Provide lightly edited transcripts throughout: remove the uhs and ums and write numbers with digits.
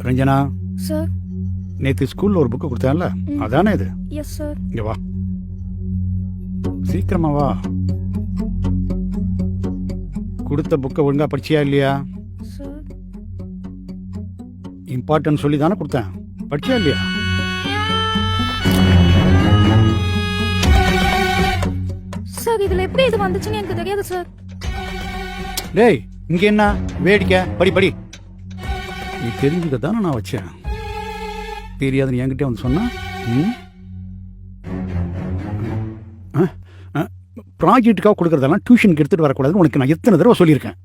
Ranjana, sir. நேற்று ஸ்கூல்ல ஒரு புக்கு கொடுத்தான்ல, அதானே இது? Yes sir. இங்க வா, சீக்கிரமா வா. கொடுத்த புக்கை ஒழுங்கா படிச்சியா இல்லையா? சார். இம்பார்ட்டன்ட் சொல்லி தானே கொடுத்தேன், படிச்சியா இல்லையா? சார் இதுல எப்படி இது வந்துச்சுன்னு எனக்கு தெரியாது சார். டேய், இங்க என்ன வேடிக்கை? படி படி. நீ தெரிஞ்சுக்க தானே நான் வச்சேன். தெரியாதுன்னு என்கிட்ட வந்து சொன்னா ப்ராஜெக்டுக்காக கொடுக்குறதெல்லாம் டியூஷனுக்கு எடுத்துகிட்டு வரக்கூடாதுன்னு உனக்கு நான் எத்தனை தடவை சொல்லியிருக்கேன்.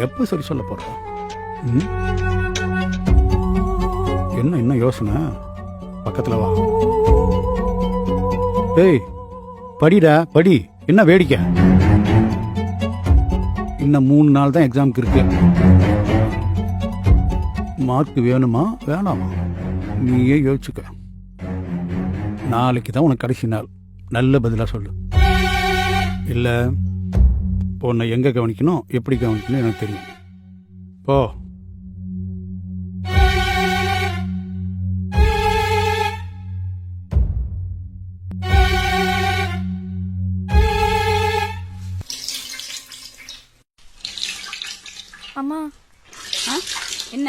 எப்போ சரி சொல்ல போகிறோம்? என்ன யோசனை? பக்கத்தில் வா. டேய் படிடா படி. என்ன வேடிக்கை? இன்னும் 3 நாள் தான் எக்ஸாமுக்கு இருக்கு. மார்க் வேணுமா வேணாமா நீயே யோசிச்சுக்க. நாளைக்கு தான் உனக்கு கடைசி நாள். நல்ல பதிலாக சொல்லு. இல்லை உன்னை எங்கே கவனிக்கணும் எப்படி கவனிக்கணும் எனக்கு தெரியும். போ. அம்மா. என்ன?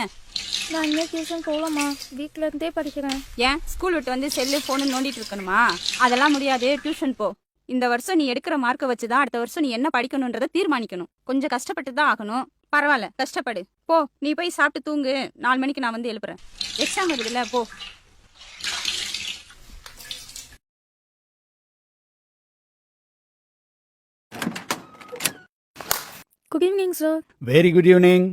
நான் இங்கே டியூஷன் போகலாமா? வீட்டில் இருந்தே படிக்கிறேன். ஏன் ஸ்கூல் விட்டு வந்து செல்லு ஃபோனு நோண்டிட்டு இருக்கணுமா? அதெல்லாம் முடியாது. டியூஷன் போ. இந்த வருஷம் நீ எடுக்கிற மார்க்கை வச்சு தான் அடுத்த வருஷம் நீ என்ன படிக்கணுன்றதை தீர்மானிக்கணும். கொஞ்சம் கஷ்டப்பட்டு தான் ஆகணும். பரவாயில்ல, கஷ்டப்படு. போ, நீ போய் சாப்பிட்டு தூங்கு. 4 மணிக்கு நான் வந்து எழுப்புறேன். எக்ஸாம் இருக்குதுல்ல, போ. Good evening sir. Very good evening.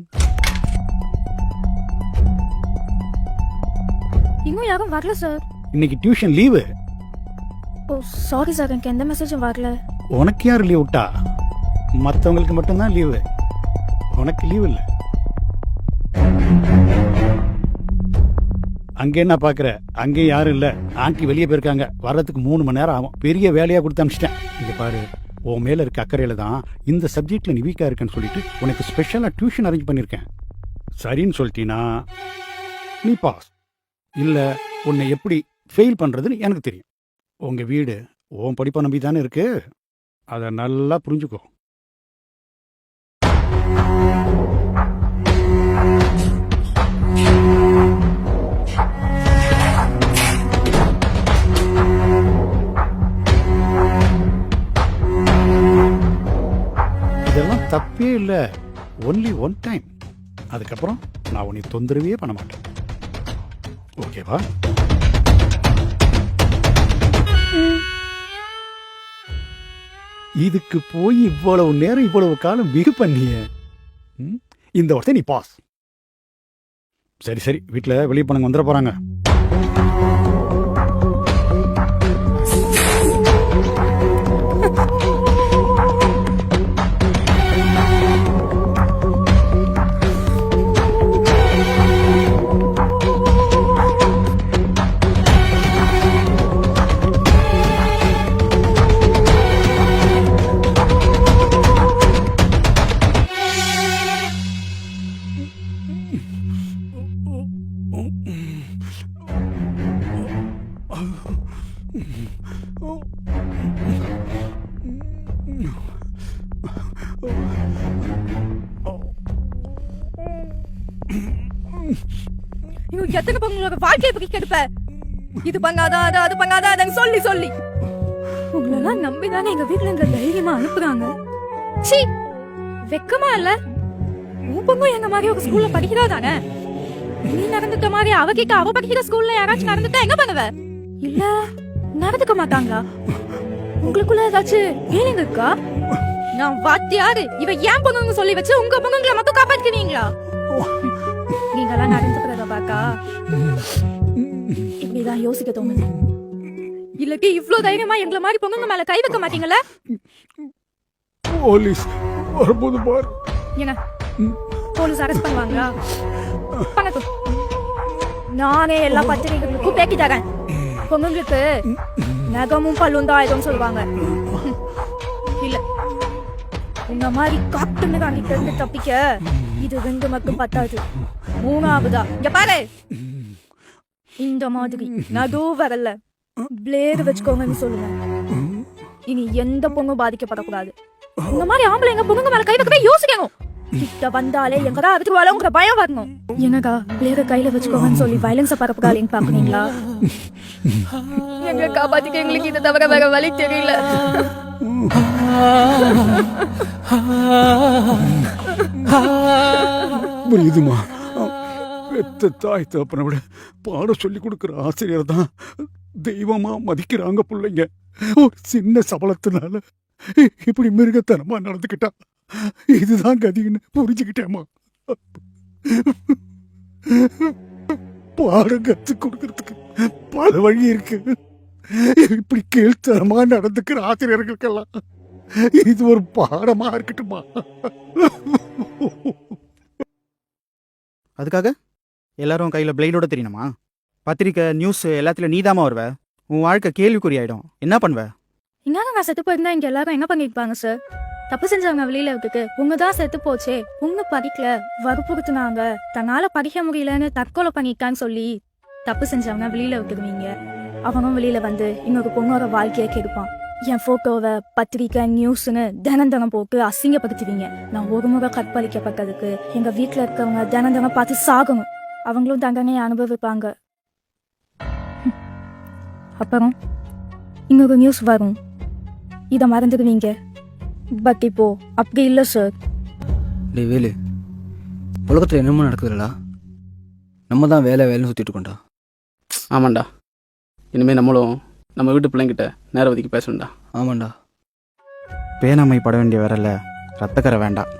இன்னும் யாரும் வரல சார். இன்னைக்கு டியூஷன் லீவு. ஓ சாரி சார், எனக்கு எந்த மெசேஜும் வரல. உனக்கு யார் லீவ் விட்டா? மற்றவங்களுக்கு மட்டும்தான் லீவு, உனக்கு லீவ் இல்லை. அங்கே என்ன பார்க்குற? அங்கேயும் யாரும் இல்லை. ஆண்டி வெளியே போயிருக்காங்க. வர்றதுக்கு 3 மணி நேரம் ஆகும். பெரிய வேலையாக கொடுத்து அனுப்பிச்சிட்டேன். இங்கே பாரு, உன் மேலே இருக்க அக்கறையில் தான் இந்த சப்ஜெக்டில் நீ வீக்காக இருக்குன்னு சொல்லிட்டு உனக்கு ஸ்பெஷலாக டியூஷன் அரேஞ்ச் பண்ணியிருக்கேன். சரின்னு சொல்லிட்டீன்னா நீ பாஸ். இல்லை உன்னை எப்படி ஃபெயில் பண்ணுறதுன்னு எனக்கு தெரியும். உங்கள் வீடு உன் படிப்பை நம்பி தானே இருக்கு. அதை நல்லா புரிஞ்சுக்கோ. இதெல்லாம் தப்பே இல்லை. Only one time. அதுக்கப்புறம் நான் உன்னை தொந்தரவே பண்ண மாட்டேன். ஓகேவா? இதுக்கு போய் இவ்வளவு நேரம் இவ்வளவு காலம் வெகு பண்ணிய. இந்த ஒருத்தன் நீ பாஸ். சரி சரி, வீட்டில் வெளியே போனவங்க வந்துட போறாங்க. எத்தனை உங்களோட வாழ்க்கையை பற்றி கெடுப்ப? இது பண்ணாதா அது பண்ணாதா அதன்னு சொல்லி சொல்லி உங்களெல்லாம் நம்பிதானே எங்க வீட்டுல இருந்து தைரியமா அனுப்புறாங்க. சீ, வெக்கமா இல்ல? உன் பொண்ணும் எங்க மாதிரி ஒரு ஸ்கூல்ல படிக்கிறா தானே? நீ நடந்துட்ட மாதிரி அவகிட்ட அவ படிக்கிற ஸ்கூல்ல யாராச்சும் நடந்துட்டா எங்க பண்ணுவ? இல்ல நடந்துக்க மாட்டாங்களா? உங்களுக்குள்ள ஏதாச்சும் ஃபீலிங் இருக்கா? நான் வாத்தியாரு, இவ ஏன் பொண்ணுங்க சொல்லி வச்சு உங்க பொண்ணுங்களை மட்டும் காப்பாத்துக்கிறீங்களா? நீங்கெல்லாம் நடந்துக்கிறத பார்த்தா இப்படிதான் யோசிக்க தோணுது. இல்லக்கி இவ்ளோ தைரியமா எங்களை மாதிரி பொண்ணுங்க மேல கை வைக்க மாட்டீங்களா? போலீஸ் வரும்போது பார். என்ன போலீஸ் அரெஸ்ட் பண்ணுவாங்களா? பண்ணட்டும், நானே எல்லா பத்திரிகைகளுக்கும் பேக்கி தரேன். பொண்ணுங்களுக்கு நகமும் பல்லும் தான் ஆயுதம் சொல்லுவாங்க. இல்ல இந்த மாதிரி காட்டுன்னு காண்டிட்டு இருந்து தப்பிக்க இது 2 மட்டும் பத்தாது. 3ஆவதா இங்க பாரு, இந்த மாதிரி நடு வரல பிளேடு வச்சுக்கோங்கன்னு சொல்லுங்க. இனி எந்த பொண்ணும் பாதிக்கப்படக்கூடாது. இந்த மாதிரி ஆம்பளைங்க பொண்ணுங்க மேல கை வைக்கவே யோசிக்கணும். கிட்ட வந்தாலே எங்கடா அறுத்துருவாளோங்கிற பயம் வரணும். என்னக்கா பிளேட கையில வச்சுக்கோங்கன்னு சொல்லி வயலன்ஸ பரப்புறாளேன்னு பாக்குறீங்களா? எங்க காப்பாத்திக்க எங்களுக்கு இதை தவிர வேற வழி தெரியல. புரியுதுமா, பெத்த தாய் தகப்பனை விட பாடம் சொல்லி கொடுக்குற ஆசிரியர் தான் தெய்வமா மதிக்கிறாங்க பிள்ளைங்க. ஒரு சின்ன சபலத்தினால இப்படி மிருகத்தனமா நடந்துக்கிட்டா இதுதான் கதின்னு புரிஞ்சுக்கிட்டேம்மா. பாடம் கத்து கொடுக்கறதுக்கு பல வழி இருக்கு. இப்படி கீழ்த்தரமா நடந்துக்கிற ஆசிரியர்களுக்கெல்லாம் இது ஒரு பாடமா இருக்கட்டுமா? அதுக்காக எல்லாரும் கையில் பிளேடோட தெரியணுமா? பத்திரிக்கை நியூஸ் எல்லாத்துலையும் நீதாமா வருவ. உன் வாழ்க்கை கேள்விக்குறி ஆயிடும். என்ன பண்ணுவ? இங்க நான் செத்து போயிருந்தா இங்க எல்லாரும் என்ன பண்ணிருப்பாங்க சார்? தப்பு செஞ்சவங்க வெளியில விட்டுட்டு உங்க தான் செத்து போச்சே, உங்க படிக்கல வற்புறுத்துனாங்க, தன்னால படிக்க முடியலன்னு தற்கொலை பண்ணிட்டான்னு சொல்லி தப்பு செஞ்சவங்க வெளியில விட்டுருவீங்க. அவனும் வெளியில வந்து இன்னொரு பொண்ணோட வாழ்க்கையை கெடுப்பான். என் போட்டோவை பத்திரிக்கை நியூஸ்னு தினம் போட்டு அசிங்கப்படுத்துவீங்க. நான் ஒரு முறை கற்பழிக்கப்பட்டதுக்கு எங்க வீட்டுல இருக்கவங்க தினம் பார்த்து சாகணும். அவங்களும் தண்டனையை அனுபவிப்பாங்க. அப்புறம் இன்னொரு நியூஸ் வரும், இதை மறந்துடுவீங்க. பட் இப்போ அப்படி இல்லை சார். டே வேலு, உலகத்தில் என்னமோ நடக்குதுடா. நம்ம தான் வேலை வேலைன்னு சுற்றிட்டு இருக்கோம்டா. ஆமாண்டா, இனிமேல் நம்மளும் நம்ம வீட்டு பிள்ளைங்கிட்ட நேரம் ஒதுக்கி பேசணும்டா. ஆமாண்டா. பேனம்மை பட வேண்டிய வரல ரத்தக்கரை வேண்டாம்.